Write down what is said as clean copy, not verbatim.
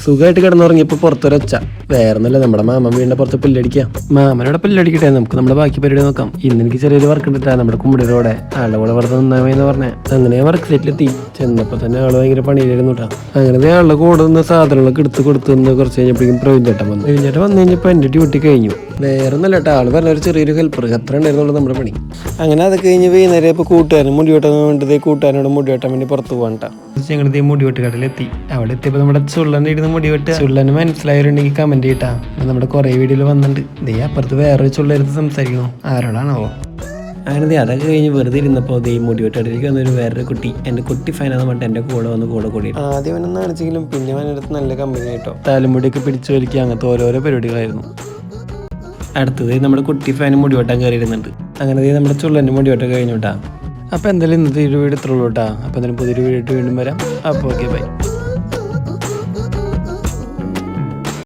സുഖമായിട്ട് കിടന്നുറങ്ങിയപ്പോൾ പുറത്തൊരൊച്ച. വേറൊന്നല്ല, നമ്മുടെ മാമൻ വീടിന്റെ പുറത്ത് പുല്ലടിക്കാം. മാമനോടെ പുല്ലടിക്കട്ടെ, നമുക്ക് നമ്മുടെ ബാക്കി പരിപാടി നോക്കാം. ഇന്ന് എനിക്ക് ചെറിയൊരു വർക്ക് ഇട്ടിട്ടാ നമ്മുടെ കുമ്പിടിയോടെ ആളുടെ കൂടെ വെറുതെ നിന്നാമെന്ന് പറഞ്ഞേ. അങ്ങനെ ഞാൻ വർക്ക് സൈറ്റിലെത്തി. ചെന്നപ്പോൾ തന്നെ ആള് ഭയങ്കര പണിയിലായിരുന്നു കേട്ടോ. അങ്ങനെ ആളുടെ കൂടെ നിന്ന് സാധനങ്ങളൊക്കെ എടുത്ത് കൊടുത്തുനിന്ന് കുറച്ച് കഴിഞ്ഞപ്പോഴേക്കും പ്രവീൺചേട്ടൻ വന്നു. പ്രവീൺചേട്ടൻ വന്നു കഴിഞ്ഞപ്പോൾ എൻ്റെ ഡ്യൂട്ടി കഴിഞ്ഞു. വേറൊന്നല്ല കേട്ടോ, ആള് പറഞ്ഞ ഒരു ചെറിയൊരു ഹെൽപ്പർ അത്ര ഉണ്ടായിരുന്നുള്ളൂ നമ്മുടെ പണി. അങ്ങനെ അത് കഴിഞ്ഞ് വൈകുന്നേരം ഇപ്പോൾ കൂട്ടുകാരൻ മുടി വെട്ടാൻ വേണ്ടത് കൂട്ടുകാരനോട് മുടി വെട്ടാൻ വേണ്ടി പുറത്ത് പോകാൻ കേട്ടോ. ഞങ്ങളുടെ മുടി വെട്ട് കടയിലെത്തി. അവിടെ എത്തിയപ്പോൾ നമ്മുടെ ചുള്ളൻ്റെ ഇരുന്ന് മുടി വെട്ട്. ചുള്ളന് മനസ്സിലായവരുണ്ടെങ്കിൽ കമന്റ് ചെയ്യട്ടാ. നമ്മുടെ കുറേ വീഡിയോയിൽ വന്നിട്ടുണ്ട്. ദേ അപ്പുറത്ത് വേറൊരു ചുള്ളരുത്ത് സംസാരിക്കണോ, ആരോടാണാവോ? അങ്ങനെ അതൊക്കെ കഴിഞ്ഞ് വെറുതെ ഇരുന്നപ്പോൾ ദേ മുടി വെട്ടടിലേക്ക് വന്നൊരു വേറൊരു കുട്ടി. എൻ്റെ കുട്ടി ഫൈനാന്ന് പറഞ്ഞിട്ട് എൻ്റെ കൂടെ വന്ന് കൂടി. ആദ്യം അവനൊന്നും കാണിച്ചെങ്കിലും പിന്നെ അവനടുത്ത് നല്ല കമ്പനി ആയിട്ടോ. തലമുടിയൊക്കെ പിടിച്ചു വലിക്കുക, അങ്ങനത്തെ ഓരോരോ പരിപാടികളായിരുന്നു. അടുത്തത് നമ്മുടെ കുട്ടി ഫാനും മുടി വെട്ടാൻ കയറിയിരുന്നുണ്ട്. അങ്ങനെ നമ്മുടെ ചുള്ളൻ്റെ മുടി വെട്ടം കഴിഞ്ഞു കേട്ടാ. അപ്പോൾ എന്തായാലും ഇന്നത്തെ ഒരു വീഡിയോ ഇത്രയുള്ളൂ കേട്ടോ. അപ്പോൾ എന്തായാലും പുതിയൊരു വീഡിയോ വീണ്ടും വരാം. അപ്പോൾ ഓക്കെ ബൈ.